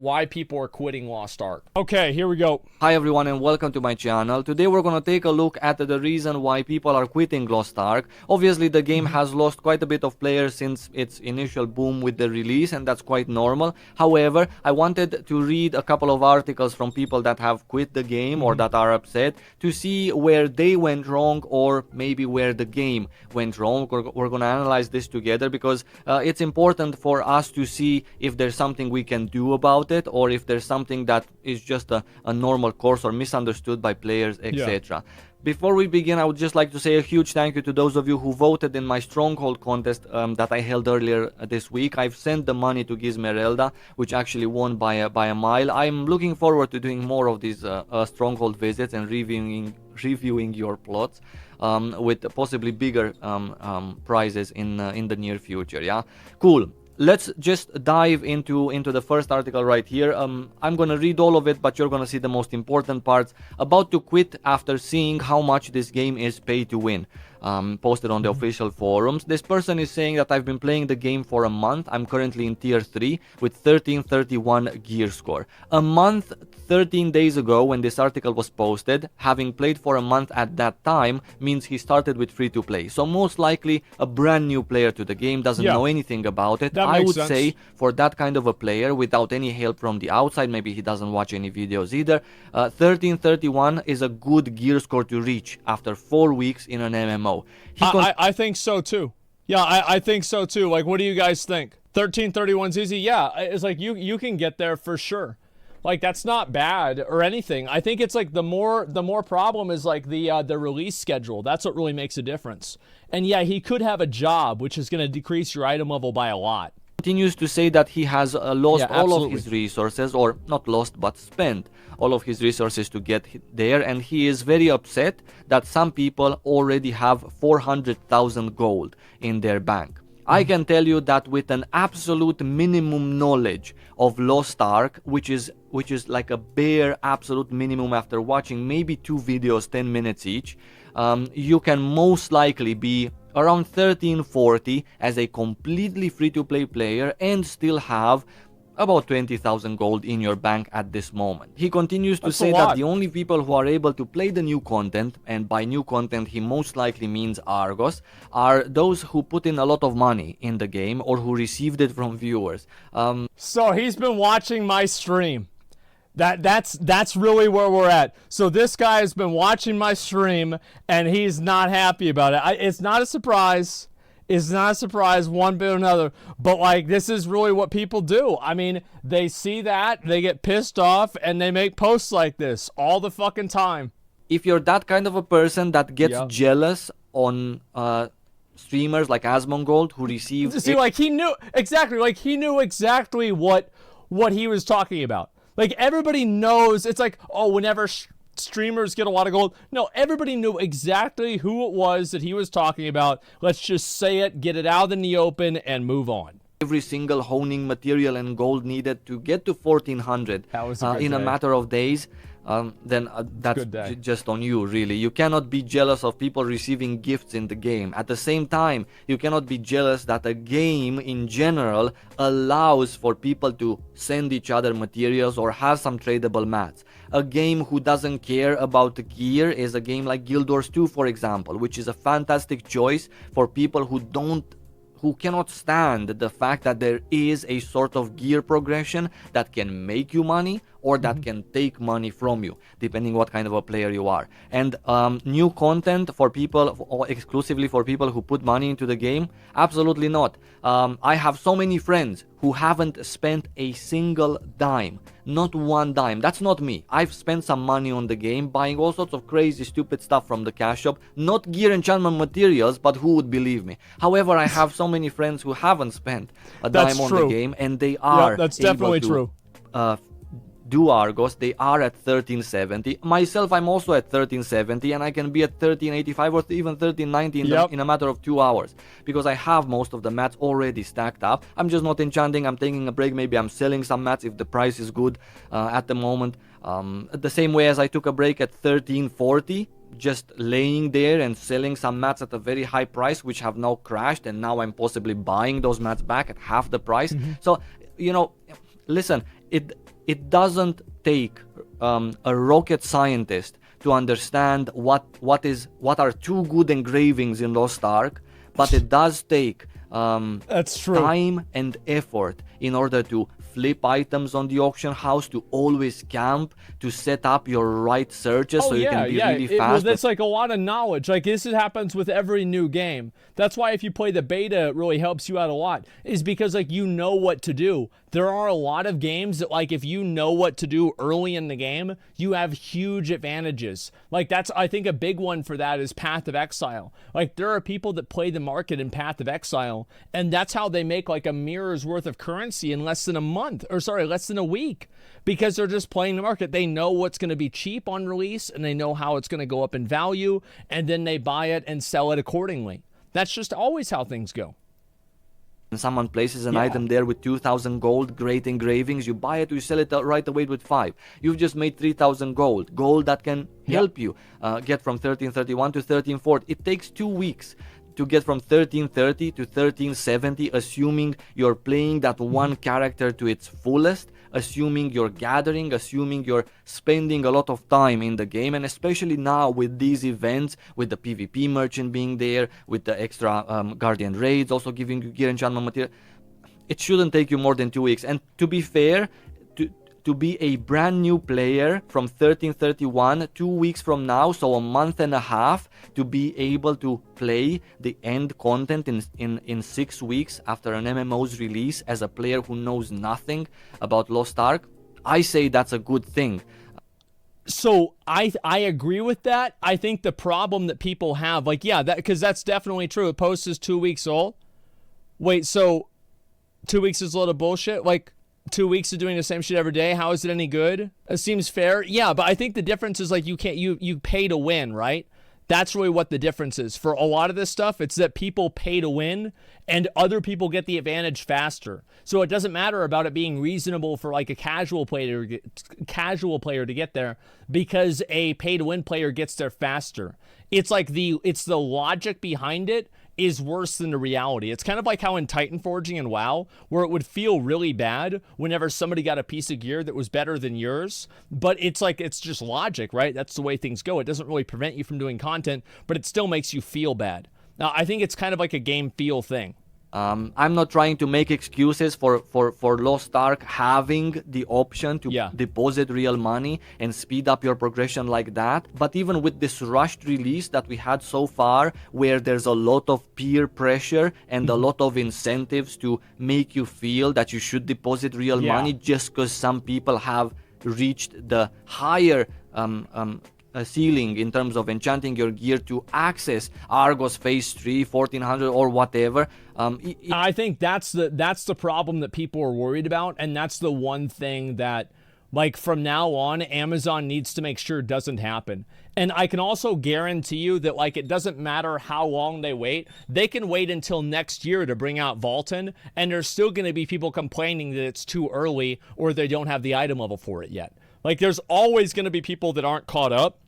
why people are quitting Lost Ark. Okay, here we go. Hi everyone and welcome to my channel. Today we're gonna take a look at the reason why people are quitting Lost Ark. Obviously the game has lost quite a bit of players since its initial boom with the release, and that's quite normal. However, I wanted to read a couple of articles from people that have quit the game or that are upset to see where they went wrong or maybe where the game went wrong. We're gonna analyze this together because it's important for us to see if there's something we can do about it, or if there's something that is just a normal course or misunderstood by players, etc. Before we begin, I would just like to say a huge thank you to those of you who voted in my Stronghold contest that I held earlier this week. I've sent the money to Gizmerelda, which actually won by a mile. I'm looking forward to doing more of these Stronghold visits and reviewing your plots with possibly bigger prizes in the near future. Yeah, cool. Let's just dive into the first article right here. I'm gonna read all of it, but you're gonna see the most important parts. About to quit after seeing how much this game is pay to win. Posted on the official forums. This person is saying that I've been playing the game for a month. I'm currently in tier 3 with 1331 gear score. A month, 13 days ago when this article was posted, having played for a month at that time means he started with free to play. So most likely a brand new player to the game, doesn't know anything about it. I would say for that kind of a player without any help from the outside, maybe he doesn't watch any videos either, 1331 is a good gear score to reach after 4 weeks in an MMO. I think so too. Yeah, I think so too. Like, what do you guys think? 1331's easy. Yeah, it's like you can get there for sure. Like, that's not bad or anything. I think it's like the more problem is like the release schedule. That's what really makes a difference. And yeah, he could have a job, which is going to decrease your item level by a lot. Continues to say that he has lost all of his resources, or not lost but spent all of his resources to get there, and he is very upset that some people already have 400,000 gold in their bank. I can tell you that with an absolute minimum knowledge of Lost Ark, which is like a bare absolute minimum after watching maybe 2 videos 10 minutes each, you can most likely be around 1340 as a completely free-to-play player and still have about 20,000 gold in your bank at this moment. He continues to say that the only people who are able to play the new content, and by new content he most likely means Argos, are those who put in a lot of money in the game or who received it from viewers. So he's been watching my stream. That's really where we're at. So this guy has been watching my stream and he's not happy about it. It's not a surprise. It's not a surprise one bit or another. But like, this is really what people do. I mean, they see that, they get pissed off, and they make posts like this all the fucking time. If you're that kind of a person that gets jealous on streamers like Asmongold who receive... See, like, he knew exactly what he was talking about. Like, everybody knows. It's like, oh, whenever streamers get a lot of gold. No, everybody knew exactly who it was that he was talking about. Let's just say it, get it out in the open, and move on. Every single honing material and gold needed to get to 1400 in a matter of days. Then that's just on you, really. You cannot be jealous of people receiving gifts in the game. At the same time, you cannot be jealous that a game in general allows for people to send each other materials or have some tradable mats. A game who doesn't care about the gear is a game like Guild Wars 2, for example, which is a fantastic choice for people who cannot stand the fact that there is a sort of gear progression that can make you money or that can take money from you, depending what kind of a player you are. And new content for people, or exclusively for people who put money into the game? Absolutely not. I have so many friends who haven't spent a single dime. Not one dime. That's not me. I've spent some money on the game, buying all sorts of crazy, stupid stuff from the cash shop. Not gear enchantment materials, but who would believe me? However, I have so many friends who haven't spent a dime on the game, and they are that's definitely true. Do Argos. They are at 1370. Myself, I'm also at 1370, and I can be at 1385 or even 1390 in a matter of 2 hours, because I have most of the mats already stacked up. I'm just not enchanting. I'm taking a break. Maybe I'm selling some mats if the price is good at the moment. The same way as I took a break at 1340, just laying there and selling some mats at a very high price, which have now crashed, and now I'm possibly buying those mats back at half the price. So, you know, listen, it doesn't take a rocket scientist to understand what are two good engravings in Lost Ark, but it does take That's true. time and effort in order to flip items on the auction house, to always camp, to set up your right searches so you can be really fast. Well, that's like a lot of knowledge. Like this happens with every new game. That's why if you play the beta, it really helps you out a lot. Is because like you know what to do. There are a lot of games that like if you know what to do early in the game, you have huge advantages. Like that's I think a big one for that is Path of Exile. Like there are people that play the market in Path of Exile, and that's how they make like a mirror's worth of currency in less than a month, or sorry, less than a week, because they're just playing the market. They know what's going to be cheap on release, and they know how it's going to go up in value, and then they buy it and sell it accordingly. That's just always how things go. And someone places an item there with 2,000 gold, great engravings, you buy it, you sell it right away with 5. You've just made 3,000 gold that can help you get from 1331 to 1340. It takes 2 weeks to get from 1330 to 1370, assuming you're playing that one character to its fullest, assuming you're gathering, assuming you're spending a lot of time in the game, and especially now with these events, with the PvP merchant being there, with the extra Guardian raids also giving you gear enchantment material, it shouldn't take you more than 2 weeks. And to be fair, to be a brand new player from 1331, 2 weeks from now, so a month and a half, to be able to play the end content in 6 weeks after an MMO's release as a player who knows nothing about Lost Ark, I say that's a good thing. So I agree with that. I think the problem that people have, like, yeah, that because that's definitely true. The post is 2 weeks old. Wait, so 2 weeks is a lot of bullshit? Like, 2 weeks of doing the same shit every day, how is it any good? It seems fair. Yeah, but I think the difference is like you pay to win, right? That's really what the difference is. For a lot of this stuff, it's that people pay to win and other people get the advantage faster. So it doesn't matter about it being reasonable for like a casual player to get there, because a pay to win player gets there faster. It's like the logic behind it is worse than the reality. It's kind of like how in Titan Forging and WoW, where it would feel really bad whenever somebody got a piece of gear that was better than yours, but it's like, it's just logic, right? That's the way things go. It doesn't really prevent you from doing content, but it still makes you feel bad. Now, I think it's kind of like a game feel thing. I'm not trying to make excuses for Lost Ark having the option to deposit real money and speed up your progression like that. But even with this rushed release that we had so far, where there's a lot of peer pressure and a lot of incentives to make you feel that you should deposit real money just because some people have reached the higher a ceiling in terms of enchanting your gear to access Argos Phase 3, 1400 or whatever. I think that's the problem that people are worried about, and that's the one thing that, like, from now on, Amazon needs to make sure doesn't happen. And I can also guarantee you that, like, it doesn't matter how long they wait. They can wait until next year to bring out Vaulton, and there's still going to be people complaining that it's too early or they don't have the item level for it yet. Like, there's always going to be people that aren't caught up.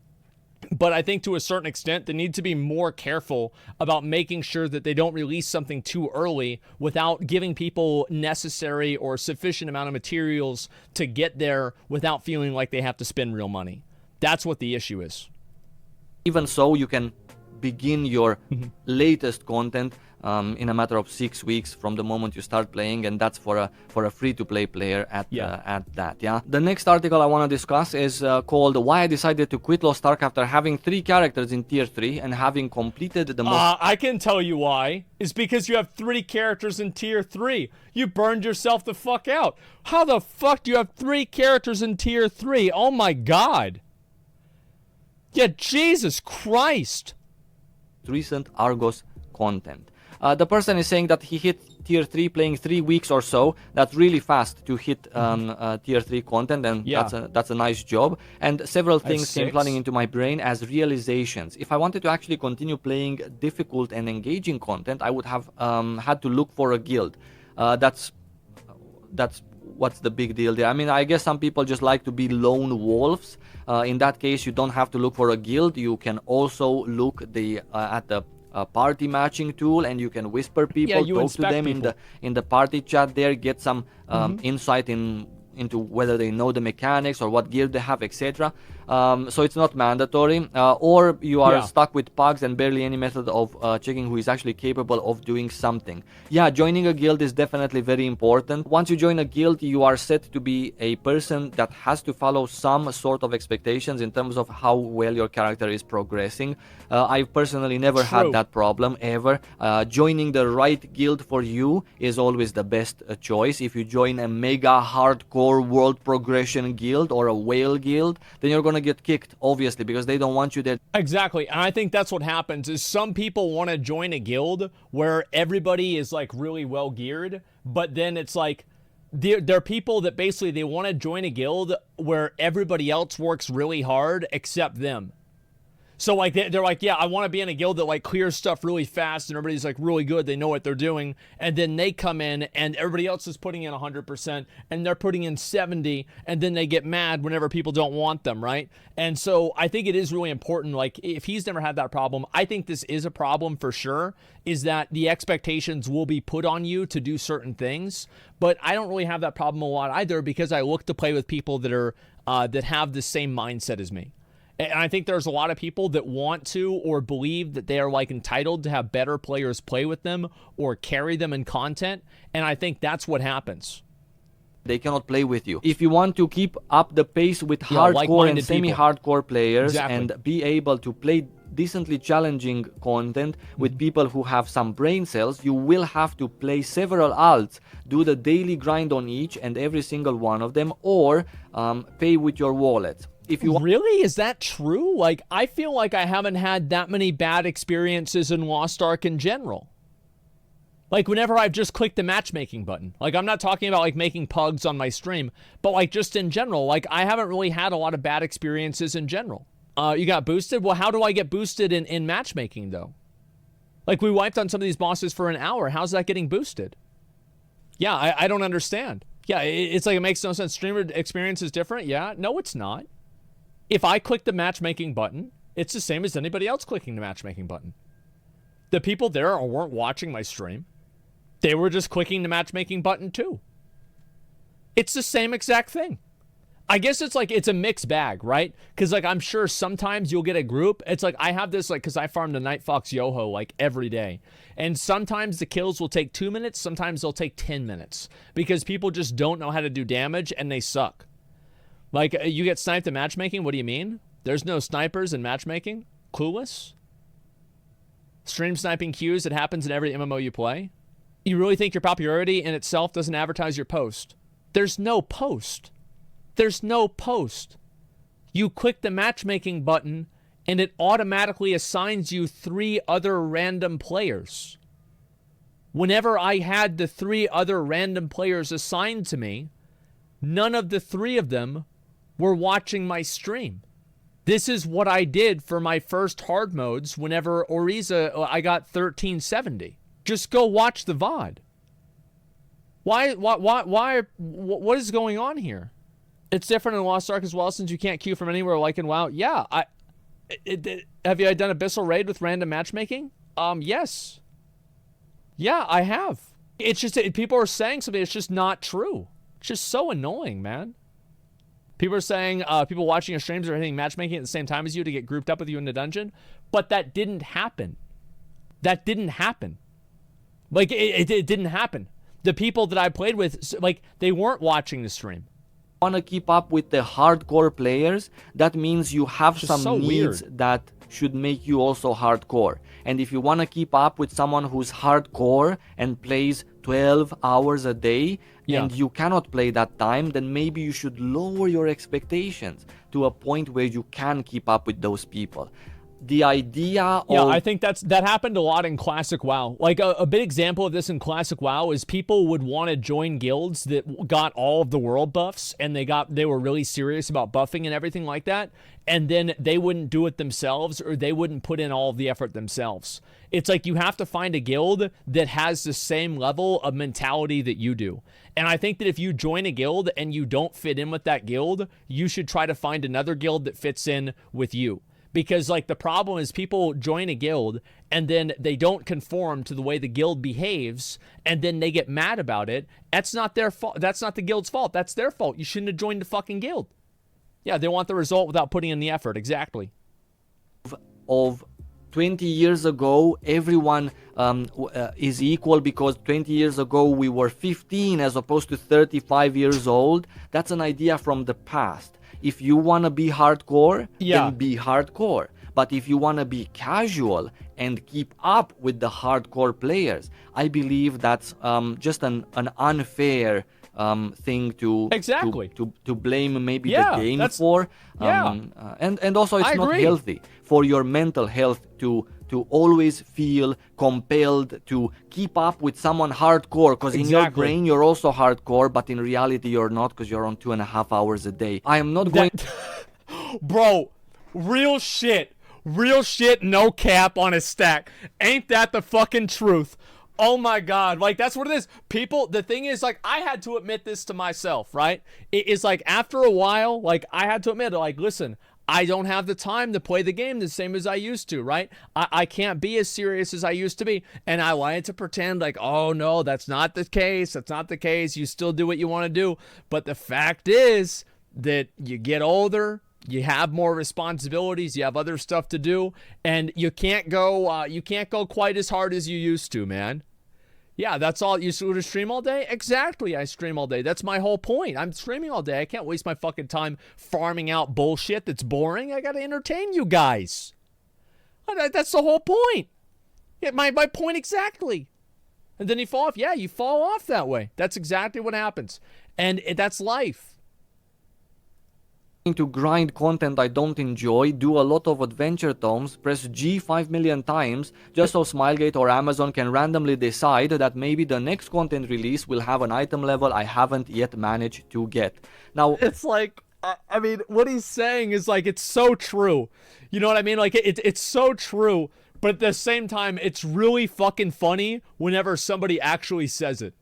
But I think to a certain extent, they need to be more careful about making sure that they don't release something too early without giving people necessary or sufficient amount of materials to get there without feeling like they have to spend real money. That's what the issue is. Even so, you can begin your latest content in a matter of 6 weeks from the moment you start playing, and that's for a free-to-play player at that. The next article I want to discuss is called "Why I Decided to Quit Lost Ark After Having 3 Characters in Tier 3 and Having Completed the most." I can tell you why. It's because you have 3 characters in Tier 3. You burned yourself the fuck out. How the fuck do you have 3 characters in Tier 3? Oh my god. Yeah, Jesus Christ. Recent Argos content. The person is saying that he hit Tier 3 playing 3 weeks or so. That's really fast to hit Tier 3 content, and that's a nice job. And several things came flooding into my brain as realizations. If I wanted to actually continue playing difficult and engaging content, I would have had to look for a guild. That's what's the big deal there. I mean, I guess some people just like to be lone wolves. In that case, you don't have to look for a guild. You can also look at the party matching tool, and you can whisper people, talk to them in the party chat there, get some insight in into whether they know the mechanics or what gear they have, etc. So it's not mandatory, or you are stuck with pugs and barely any method of checking who is actually capable of doing something. Yeah, joining a guild is definitely very important. Once you join a guild, you are set to be a person that has to follow some sort of expectations in terms of how well your character is progressing. I've personally never had that problem ever. Joining the right guild for you is always the best choice. If you join a mega hardcore world progression guild or a whale guild, then you're gonna get kicked, obviously, because they don't want you there. Exactly, and I think that's what happens is some people want to join a guild where everybody is like really well geared, but then it's like there are people that basically they want to join a guild where everybody else works really hard except them. So like they're like, yeah, I want to be in a guild that like clears stuff really fast and everybody's like really good, they know what they're doing, and then they come in and everybody else is putting in 100% and they're putting in 70, and then they get mad whenever people don't want them, right? And so I think it is really important, like if he's never had that problem, I think this is a problem for sure, is that the expectations will be put on you to do certain things, but I don't really have that problem a lot either because I look to play with people that are that have the same mindset as me. And I think there's a lot of people that want to or believe that they are like entitled to have better players play with them or carry them in content. And I think that's what happens. They cannot play with you. If you want to keep up the pace with hardcore and semi-hardcore players and be able to play decently challenging content with people who have some brain cells, you will have to play several alts, do the daily grind on each and every single one of them, or pay with your wallet. If you really? Is that true? Like, I feel like I haven't had that many bad experiences in Lost Ark in general. Like, whenever I've just clicked the matchmaking button. Like, I'm not talking about, like, making pugs on my stream, but, like, just in general. Like, I haven't really had a lot of bad experiences in general. You got boosted? Well, how do I get boosted in matchmaking, though? Like, we wiped on some of these bosses for an hour. How's that getting boosted? Yeah, I don't understand. Yeah, it's like it makes no sense. Streamer experience is different? Yeah. No, it's not. If I click the matchmaking button, it's the same as anybody else clicking the matchmaking button. The people there weren't watching my stream. They were just clicking the matchmaking button too. It's the same exact thing. I guess it's like, it's a mixed bag, right? Because like, I'm sure sometimes you'll get a group. It's like, I have this, like, because I farm the Night Fox Yoho like every day. And sometimes the kills will take 2 minutes. Sometimes they'll take 10 minutes. Because people just don't know how to do damage and they suck. Like, you get sniped in matchmaking? What do you mean? There's no snipers in matchmaking? Clueless? Stream sniping queues, it happens in every MMO you play? You really think your popularity in itself doesn't advertise your post? There's no post. There's no post. You click the matchmaking button, and it automatically assigns you 3 other random players. Whenever I had the 3 other random players assigned to me, none of the 3 of them were watching my stream. This is what I did for my first hard modes whenever Oriza, I got 1370. Just go watch the VOD. Why, what is going on here? It's different in Lost Ark as well, since you can't queue from anywhere like in WoW. Yeah, have you done Abyssal Raid with random matchmaking? Yes. Yeah, I have. It's just, people are saying something, it's just not true. It's just so annoying, man. People are saying, people watching your streams are hitting matchmaking at the same time as you to get grouped up with you in the dungeon. But that didn't happen. That didn't happen. Like, it didn't happen. The people that I played with, like, they weren't watching the stream. Want to keep up with the hardcore players, that means you have some needs that should make you also hardcore. And if you want to keep up with someone who's hardcore and plays 12 hours a day, and you cannot play that time, then maybe you should lower your expectations to a point where you can keep up with those people. The idea of... Yeah, I think that happened a lot in Classic WoW. Like, a big example of this in Classic WoW is people would want to join guilds that got all of the world buffs, and they were really serious about buffing and everything like that, and then they wouldn't do it themselves, or they wouldn't put in all of the effort themselves. It's like you have to find a guild that has the same level of mentality that you do. And I think that if you join a guild and you don't fit in with that guild, you should try to find another guild that fits in with you. because like the problem is people join a guild and then they don't conform to the way the guild behaves and then they get mad about it. That's not their fault. That's not the guild's fault. That's their fault. You shouldn't have joined the fucking guild. Yeah, they want the result without putting in the effort. Exactly. Of 20 years ago, everyone is equal because 20 years ago we were 15 as opposed to 35 years old. That's an idea from the past. If you want to be hardcore, then be hardcore. But if you want to be casual and keep up with the hardcore players, I believe that's just an unfair thing to blame maybe the game for. And also it's not healthy for your mental health to always feel compelled to keep up with someone hardcore, because in your brain you're also hardcore, but in reality you're not, because you're on 2.5 hours a day. I am not going Bro, real shit, no cap on a stack. Ain't that the fucking truth? Oh my God, like that's what it is. People, the thing is, like, I had to admit this to myself, right? It is like after a while, like I had to admit, like, listen, I don't have the time to play the game the same as I used to, right? I can't be as serious as I used to be. And I wanted to pretend like, oh no, that's not the case. That's not the case. You still do what you want to do. But the fact is that you get older, you have more responsibilities, you have other stuff to do, and you can't go quite as hard as you used to, man. Yeah, that's all. You want to stream all day? Exactly, I stream all day. That's my whole point. I'm streaming all day. I can't waste my fucking time farming out bullshit that's boring. I gotta entertain you guys. That's the whole point. Yeah, my point exactly. And then you fall off. Yeah, you fall off that way. That's exactly what happens. And that's life. To grind content I don't enjoy, do a lot of adventure tomes, press G 5 million times just so Smilegate or Amazon can randomly decide that maybe the next content release will have an item level I haven't yet managed to get. Now, it's like, I mean, what he's saying is like, it's so true. You know what I mean? Like, it's so true, but at the same time, it's really fucking funny whenever somebody actually says it.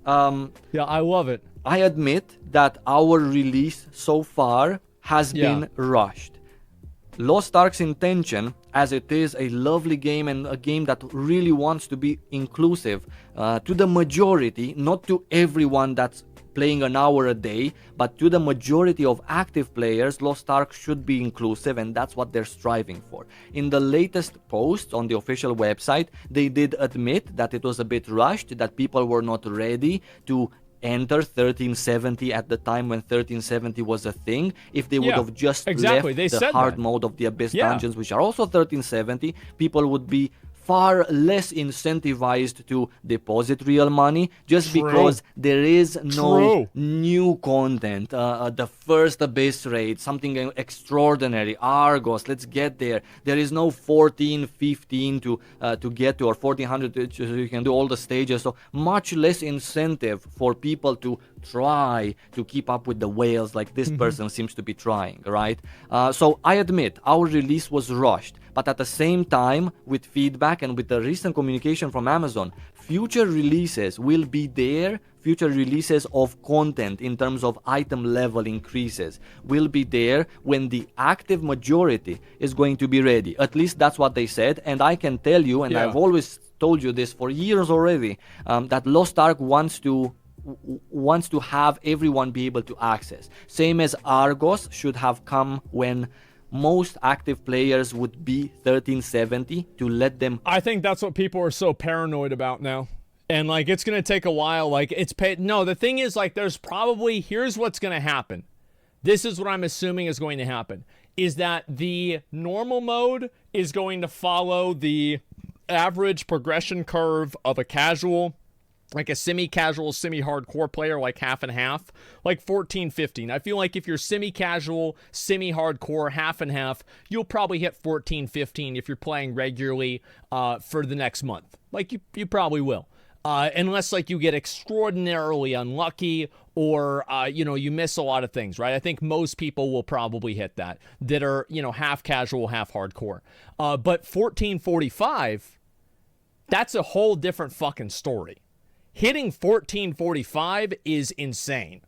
Yeah, I love it. I admit that our release so far has been rushed. Lost Ark's intention, as it is a lovely game and a game that really wants to be inclusive to the majority, not to everyone that's playing an hour a day, but to the majority of active players, Lost Ark should be inclusive, and that's what they're striving for. In the latest posts on the official website, they did admit that it was a bit rushed, that people were not ready to enter 1370 at the time when 1370 was a thing. If they would have just left the hard mode of the Abyss dungeons, which are also 1370, people would be far less incentivized to deposit real money, just because there is no new content. The first Abyss raid, something extraordinary, Argos, let's get there. There is no 1415 to get to, or 1400 so you can do all the stages, so much less incentive for people to try to keep up with the whales like this person seems to be trying, right? So I admit our release was rushed, but at the same time, with feedback and with the recent communication from Amazon, future releases will be there. Future releases of content in terms of item level increases will be there when the active majority is going to be ready. At least that's what they said, and I can tell you, and I've always told you this for years already, that Lost Ark wants to have everyone be able to access. Same as Argos should have come when most active players would be 1370 to let them. I think that's what people are so paranoid about now. And like, it's going to take a while. Like, it's paid. No, the thing is, like, there's probably, here's what's going to happen. This is what I'm assuming is going to happen, is that the normal mode is going to follow the average progression curve of a casual, like a semi-casual, semi-hardcore player, like half and half, like 14, 15. I feel like if you're semi-casual, semi-hardcore, half and half, you'll probably hit 14, 15 if you're playing regularly for the next month. Like, you probably will. Unless, like, you get extraordinarily unlucky or, you miss a lot of things, right? I think most people will probably hit that are, half casual, half hardcore. But 1445, that's a whole different fucking story. Hitting 1445 is insane.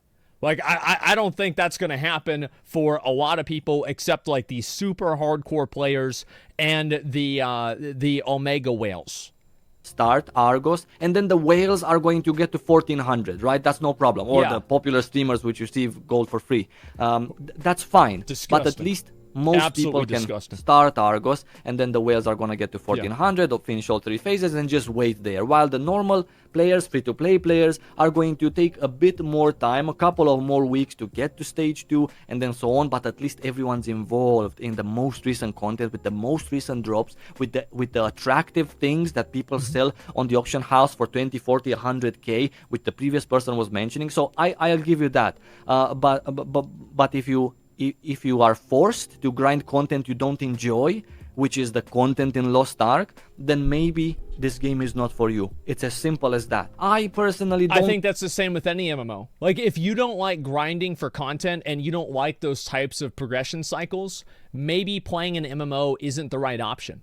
Like, I don't think that's going to happen for a lot of people except like the super hardcore players and the Omega whales. Start Argos, and then the whales are going to get to 1400, right? That's no problem. Or the popular streamers which receive gold for free. That's fine. Disgusting. But at least most Absolutely people can disgusting. start Argos, and then the whales are going to get to 1400 or finish all 3 phases and just wait there. While the normal players, free-to-play players, are going to take a bit more time, a couple of more weeks to get to stage 2 and then so on, but at least everyone's involved in the most recent content, with the most recent drops, with the attractive things that people sell on the auction house for 20, 40, 100k, which the previous person was mentioning. So I'll give you that. But if you are forced to grind content you don't enjoy, which is the content in Lost Ark, then maybe this game is not for you. It's as simple as that. I personally don't... I think that's the same with any MMO. Like, if you don't like grinding for content and you don't like those types of progression cycles, maybe playing an MMO isn't the right option.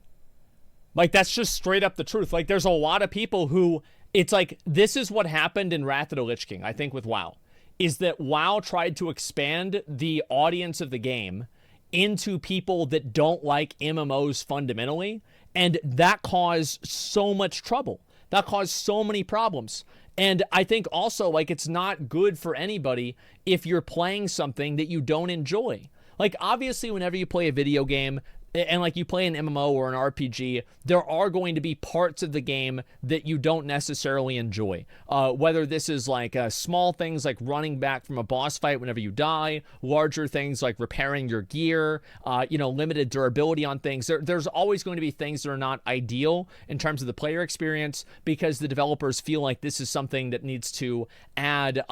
Like, that's just straight up the truth. Like, there's a lot of people who... It's like, this is what happened in Wrath of the Lich King, I think, with WoW. Is that WoW tried to expand the audience of the game into people that don't like MMOs fundamentally, and that caused so much trouble. That caused so many problems. And I think also, like, it's not good for anybody if you're playing something that you don't enjoy. Like, obviously, whenever you play a video game, and like you play an MMO or an RPG, there are going to be parts of the game that you don't necessarily enjoy. Whether this is like small things like running back from a boss fight whenever you die, larger things like repairing your gear, limited durability on things. There's always going to be things that are not ideal in terms of the player experience because the developers feel like this is something that needs to add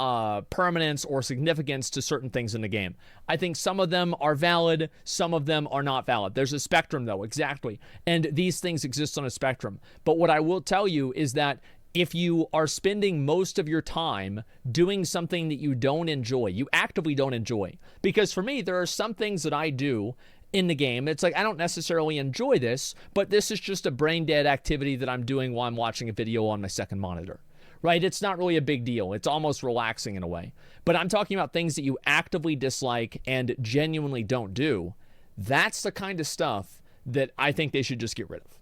permanence or significance to certain things in the game. I think some of them are valid, some of them are not valid. There's a spectrum, though, exactly. And these things exist on a spectrum. But what I will tell you is that if you are spending most of your time doing something that you don't enjoy, you actively don't enjoy. Because for me, there are some things that I do in the game. It's like, I don't necessarily enjoy this, but this is just a brain dead activity that I'm doing while I'm watching a video on my second monitor. Right? It's not really a big deal. It's almost relaxing in a way. But I'm talking about things that you actively dislike and genuinely don't do. That's the kind of stuff that I think they should just get rid of.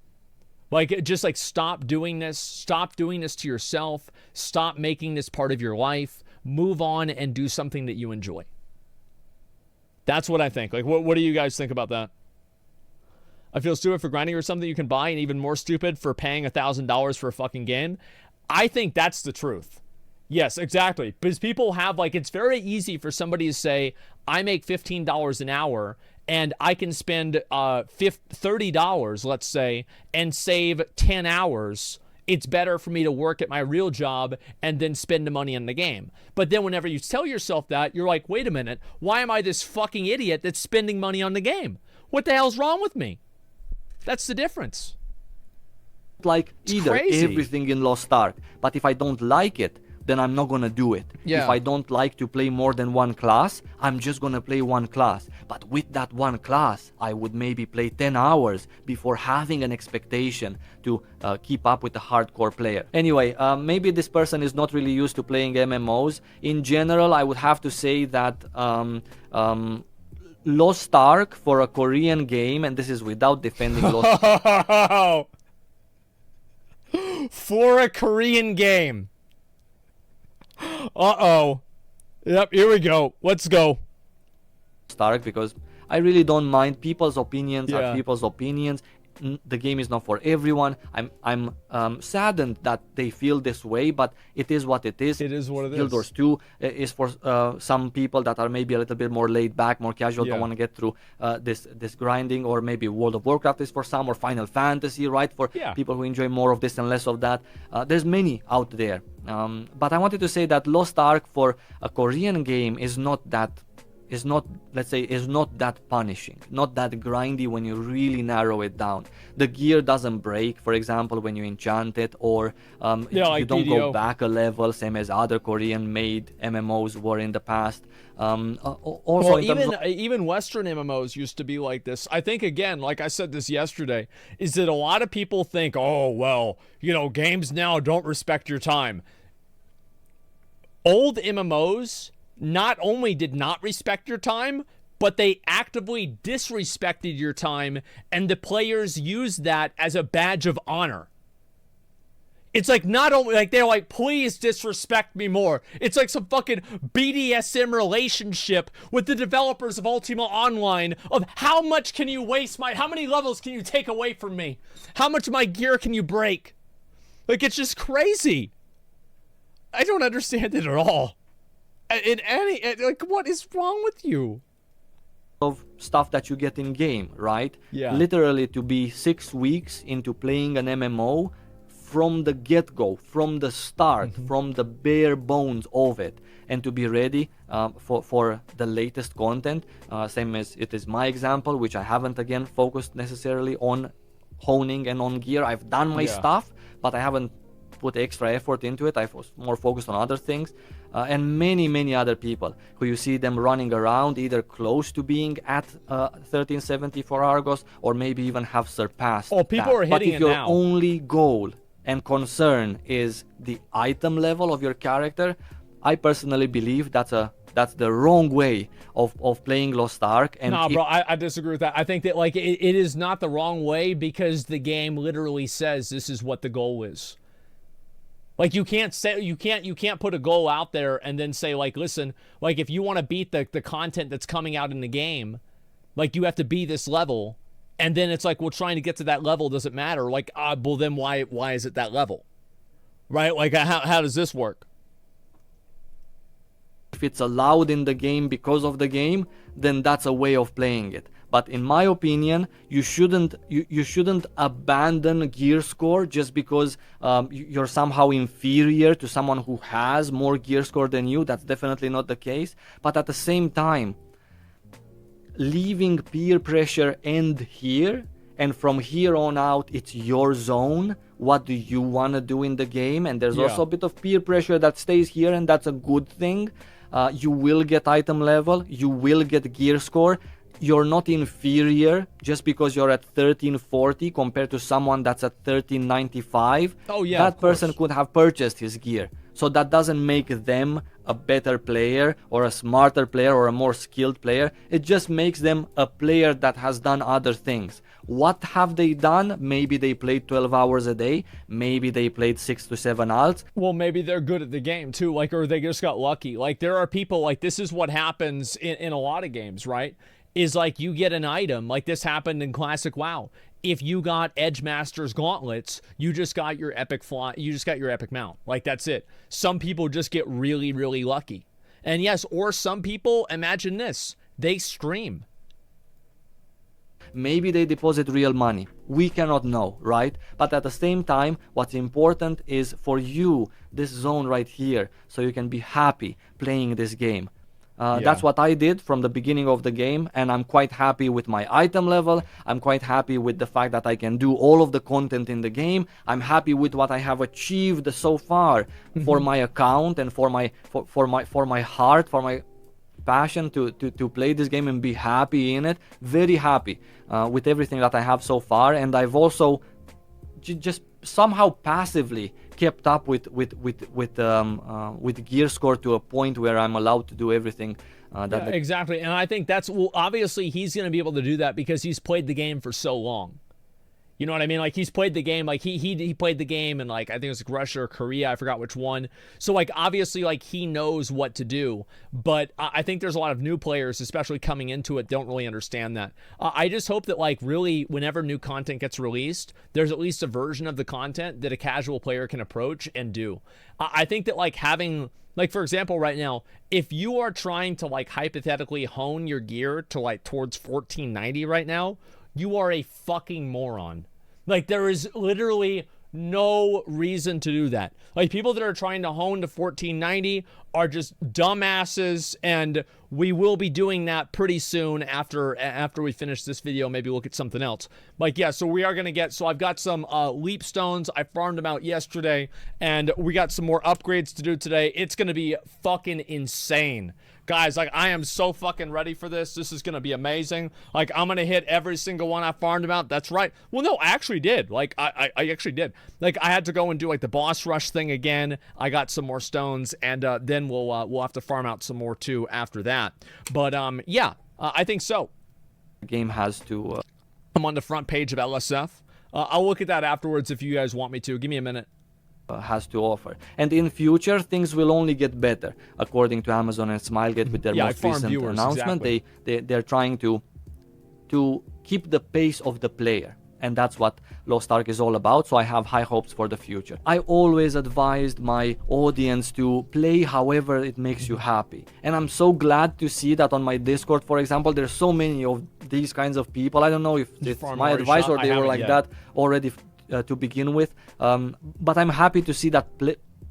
Like, just like stop doing this. Stop doing this to yourself. Stop making this part of your life. Move on and do something that you enjoy. That's what I think. Like, what do you guys think about that? I feel stupid for grinding or something you can buy, and even more stupid for paying $1,000 for a fucking game. I think that's the truth. Yes, exactly. Because people have, like, it's very easy for somebody to say, I make $15 an hour and I can spend $30, let's say, and save 10 hours. It's better for me to work at my real job and then spend the money in the game. But then whenever you tell yourself that, you're like, wait a minute, why am I this fucking idiot that's spending money on the game? What the hell's wrong with me? That's the difference. Like either crazy. Everything in Lost Ark, but if I don't like it, then I'm not gonna do it. Yeah. If I don't like to play more than one class, I'm just gonna play one class. But with that one class, I would maybe play 10 hours before having an expectation to keep up with the hardcore player. Anyway, maybe this person is not really used to playing MMOs. In general, I would have to say that Lost Ark for a Korean game, and this is without defending Lost Ark. For a Korean game. Uh-oh. Yep, here we go. Let's go. Ark, because I really don't mind. People's opinions Yeah. are people's opinions. The game is not for everyone. I'm saddened that they feel this way, but it is what it is. It is what it Guild is. Wars 2 is for some people that are maybe a little bit more laid back, more casual, Yeah. don't want to get through this grinding, or maybe World of Warcraft is for some, or Final Fantasy, right? For Yeah. people who enjoy more of this and less of that. There's many out there. But I wanted to say that Lost Ark for a Korean game is not that punishing, not that grindy when you really narrow it down. The gear doesn't break, for example, when you enchant it, or like you don't BDO. go back a level, same as other Korean-made MMOs were in the past. Also, Well, in terms of even Western MMOs used to be like this. I think, again, like I said this yesterday, is that a lot of people think, oh, well, games now don't respect your time. Old MMOs not only did not respect your time, but they actively disrespected your time, and the players used that as a badge of honor. It's like not only like they're like, please disrespect me more. It's like some fucking BDSM relationship with the developers of Ultima Online of how much can you waste how many levels can you take away from me? How much of my gear can you break? Like, it's just crazy. I don't understand it at all. Like, what is wrong with you? Of stuff that you get in game, right? Yeah. Literally to be 6 weeks into playing an MMO from the get-go, from the start, from the bare bones of it, and to be ready for the latest content, same as it is my example, which I haven't again focused necessarily on honing and on gear. I've done my stuff, but I haven't put extra effort into it. I was more focused on other things. And many other people who you see them running around either close to being at 1370 for Argos or maybe even have surpassed people that. are hitting but if it your now. only goal and concern is the item level of your character, I personally believe that's the wrong way of playing Lost Ark. And nah, bro, I disagree with that. I think that like it is not the wrong way because the game literally says this is what the goal is. Like you can't put a goal out there and then say like, listen, like if you want to beat the content that's coming out in the game, like you have to be this level, and then it's like, well, trying to get to that level doesn't matter. Like, well then why is it that level, right? Like how does this work? if it's allowed in the game because of the game, then that's a way of playing it. But in my opinion, you shouldn't abandon gear score just because you're somehow inferior to someone who has more gear score than you. That's definitely not the case. But at the same time, leaving peer pressure end here, and from here on out, it's your zone. What do you want to do in the game? And there's also a bit of peer pressure that stays here, and that's a good thing. You will get item level, you will get gear score. You're not inferior just because you're at 1340 compared to someone that's at 1395. Oh yeah, that person could have purchased his gear. So that doesn't make them a better player or a smarter player or a more skilled player. It just makes them a player that has done other things. What have they done? Maybe they played 12 hours a day. Maybe they played 6 to 7 alts. Well, maybe they're good at the game too, like, or they just got lucky. Like there are people like this is what happens in a lot of games, right? Is like you get an item, like this happened in Classic WoW. If you got Edge Master's gauntlets, you just got your epic mount. Like that's it. Some people just get really, really lucky. And yes, or some people, imagine this, they stream. Maybe they deposit real money. We cannot know, right? But at the same time, what's important is for you, this zone right here, so you can be happy playing this game. That's what I did from the beginning of the game, and I'm quite happy with my item level. I'm quite happy with the fact that I can do all of the content in the game. I'm happy with what I have achieved so far for my account and for my heart, for my passion to play this game and be happy in it. Very happy with everything that I have so far, and I've also just somehow passively kept up with gear score to a point where I'm allowed to do everything. Exactly, and I think that's, well, obviously he's going to be able to do that because he's played the game for so long. You know what I mean? Like he's played the game, like he played the game in like, I think it was like Russia or Korea, I forgot which one. So like obviously like he knows what to do, but I think there's a lot of new players, especially coming into it, don't really understand that. I just hope that like really whenever new content gets released, there's at least a version of the content that a casual player can approach and do. I think that like having, like for example right now, if you are trying to like hypothetically hone your gear to like towards 1490 right now, you are a fucking moron. Like, there is literally no reason to do that. Like, people that are trying to hone to 1490 are just dumbasses, and we will be doing that pretty soon after we finish this video. Maybe look at something else. Like, yeah, so we are going to get, so I've got some leap stones. I farmed them out yesterday, and we got some more upgrades to do today. It's going to be fucking insane. Guys, like, I am so fucking ready for this. This is going to be amazing. Like, I'm going to hit every single one I farmed about. That's right. Well, no, I actually did. Like, I actually did. Like, I had to go and do, like, the boss rush thing again. I got some more stones, and then then we'll have to farm out some more too after that. But yeah, I think so. The game has to. I'm on the front page of LSF. I'll look at that afterwards if you guys want me to. Give me a minute. Has to offer, and in future things will only get better, according to Amazon and Smilegate with their most recent announcement. Exactly. They're trying to keep the pace of the player, and that's what Lost Ark is all about. So I have high hopes for the future. I always advised my audience to play however it makes you happy, and I'm so glad to see that on my Discord, for example, there's so many of these kinds of people. I don't know if it's my advice or they were like that already to begin with, but I'm happy to see that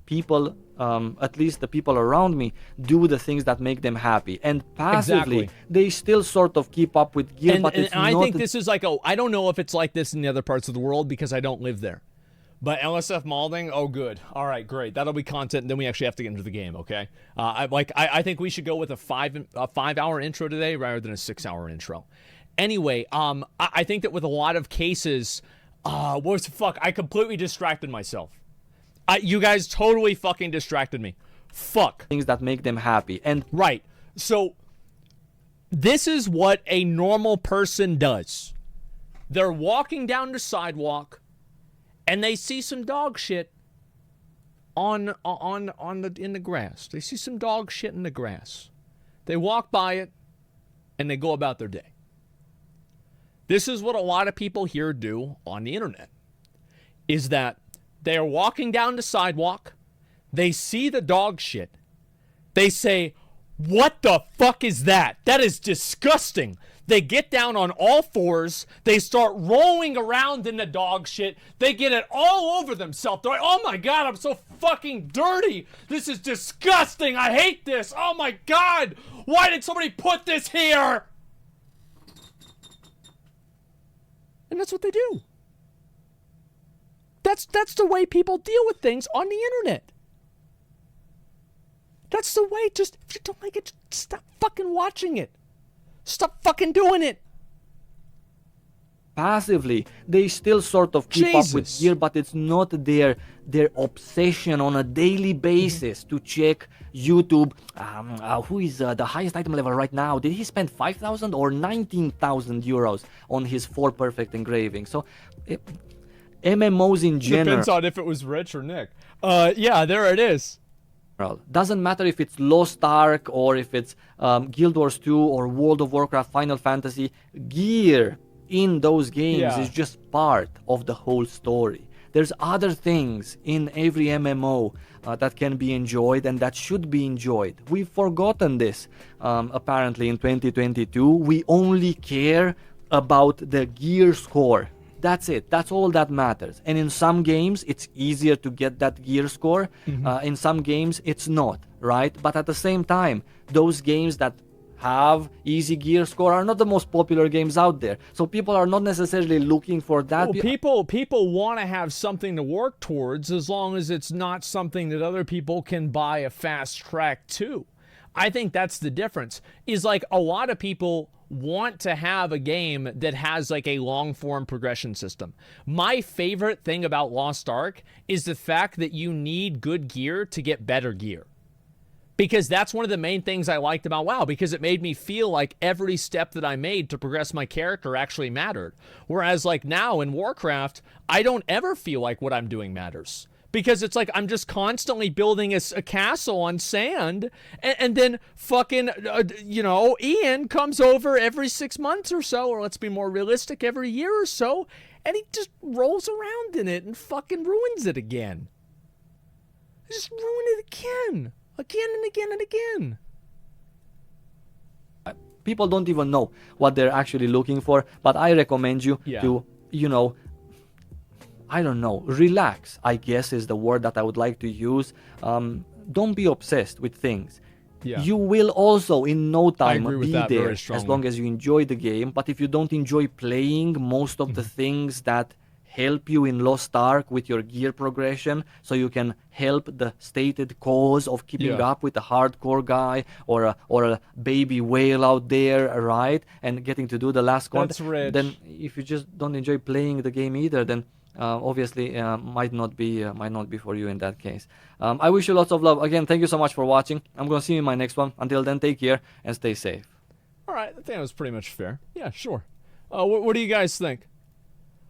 people, at least the people around me, do the things that make them happy, and passively they still sort of keep up with gear. But it's I think this is like I don't know if it's like this in the other parts of the world because I don't live there. But LSF Malding, oh good, all right, great, that'll be content. And then we actually have to get into the game, okay? I think we should go with a 5-hour intro today rather than a 6-hour intro. Anyway, I think that with a lot of cases. I completely distracted myself. You guys totally fucking distracted me. Fuck. Things that make them happy. And right. So, this is what a normal person does. They're walking down the sidewalk, and they see some dog shit in the grass. They see some dog shit in the grass. They walk by it, and they go about their day. This is what a lot of people here do on the internet, is that they are walking down the sidewalk, they see the dog shit, they say, what the fuck is that? That is disgusting. They get down on all fours, they start rolling around in the dog shit, they get it all over themselves. They're like, oh my god, I'm so fucking dirty. This is disgusting. I hate this. Oh my god. Why did somebody put this here? And that's what they do. That's the way people deal with things on the internet. That's the way. Just, if you don't like it, just stop fucking watching it. Stop fucking doing it. Passively, they still sort of keep up with gear, but it's not their obsession on a daily basis to check YouTube. Who is the highest item level right now? Did he spend 5,000 or 19,000 euros on his 4 perfect engravings? So, MMOs in general. Depends on if it was Rich or Nick. Yeah, there it is. Doesn't matter if it's Lost Ark or if it's Guild Wars 2 or World of Warcraft, Final Fantasy. Gear in those games is just part of the whole story. There's other things in every MMO that can be enjoyed and that should be enjoyed. We've forgotten this. Apparently in 2022, we only care about the gear score. That's it. That's all that matters. And in some games, it's easier to get that gear score. In some games, it's not, right? But at the same time, those games that have easy gear score are not the most popular games out there. So people are not necessarily looking for that. Well, people want to have something to work towards as long as it's not something that other people can buy a fast track to. I think that's the difference. Is like a lot of people want to have a game that has like a long form progression system. My favorite thing about Lost Ark is the fact that you need good gear to get better gear. Because that's one of the main things I liked about WoW, because it made me feel like every step that I made to progress my character actually mattered. Whereas like now in Warcraft, I don't ever feel like what I'm doing matters. Because it's like I'm just constantly building a castle on sand, and then fucking, Ian comes over every 6 months or so, or let's be more realistic, every year or so, and he just rolls around in it and fucking ruins it again. Just ruin it again. Again and again and again. People don't even know what they're actually looking for, but I recommend you to, I don't know, relax, I guess is the word that I would like to use. Don't be obsessed with things. Yeah. You will also in no time be there as long as you enjoy the game. But if you don't enjoy playing most of the things that help you in Lost Ark with your gear progression, so you can help the stated cause of keeping up with a hardcore guy or a baby whale out there, right? And getting to do the last content. Then if you just don't enjoy playing the game either, then obviously might not be for you in that case. I wish you lots of love. Again, thank you so much for watching. I'm gonna see you in my next one. Until then, take care and stay safe. All right, I think that was pretty much fair. Yeah, sure. What do you guys think?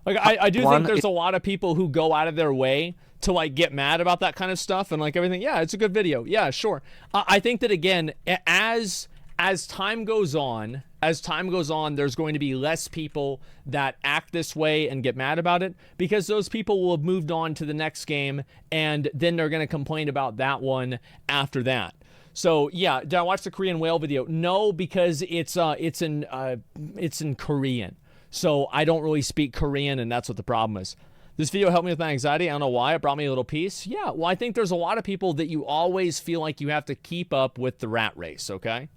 Like, I do think there's a lot of people who go out of their way to, like, get mad about that kind of stuff and, like, everything. Yeah, it's a good video. Yeah, sure. I think that, again, as time goes on, there's going to be less people that act this way and get mad about it, because those people will have moved on to the next game, and then they're going to complain about that one after that. So yeah, did I watch the Korean whale video? No, because it's in Korean. So I don't really speak Korean, and that's what the problem is. This video helped me with my anxiety. I don't know why. It brought me a little peace. Yeah, well, I think there's a lot of people that you always feel like you have to keep up with the rat race, okay?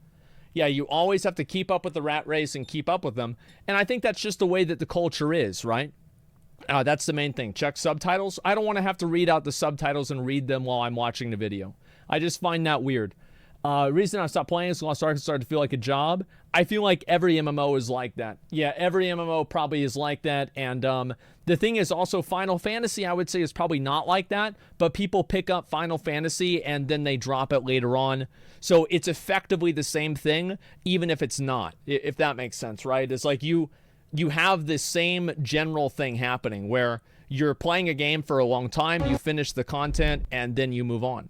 Yeah, you always have to keep up with the rat race and keep up with them. And I think that's just the way that the culture is, right? That's the main thing. Check subtitles. I don't want to have to read out the subtitles and read them while I'm watching the video. I just find that weird. Reason I stopped playing is Lost Ark started to feel like a job. I feel like every MMO is like that. Yeah, every MMO probably is like that. And the thing is also, Final Fantasy, I would say, is probably not like that. But people pick up Final Fantasy and then they drop it later on. So it's effectively the same thing, even if it's not, if that makes sense, right? It's like you have this same general thing happening where you're playing a game for a long time, you finish the content, and then you move on.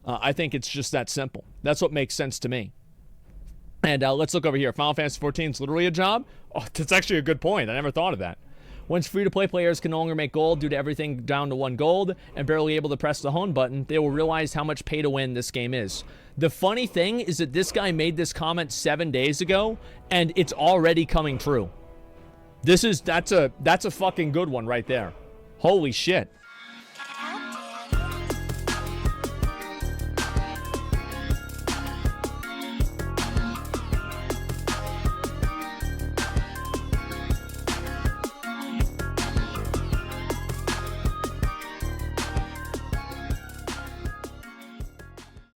I think it's just that simple. That's what makes sense to me. And let's look over here. Final Fantasy XIV is literally a job? Oh, that's actually a good point. I never thought of that. Once free-to-play players can no longer make gold due to everything down to 1 gold and barely able to press the home button, they will realize how much pay-to-win this game is. The funny thing is that this guy made this comment 7 days ago, and it's already coming true. That's a fucking good one right there. Holy shit.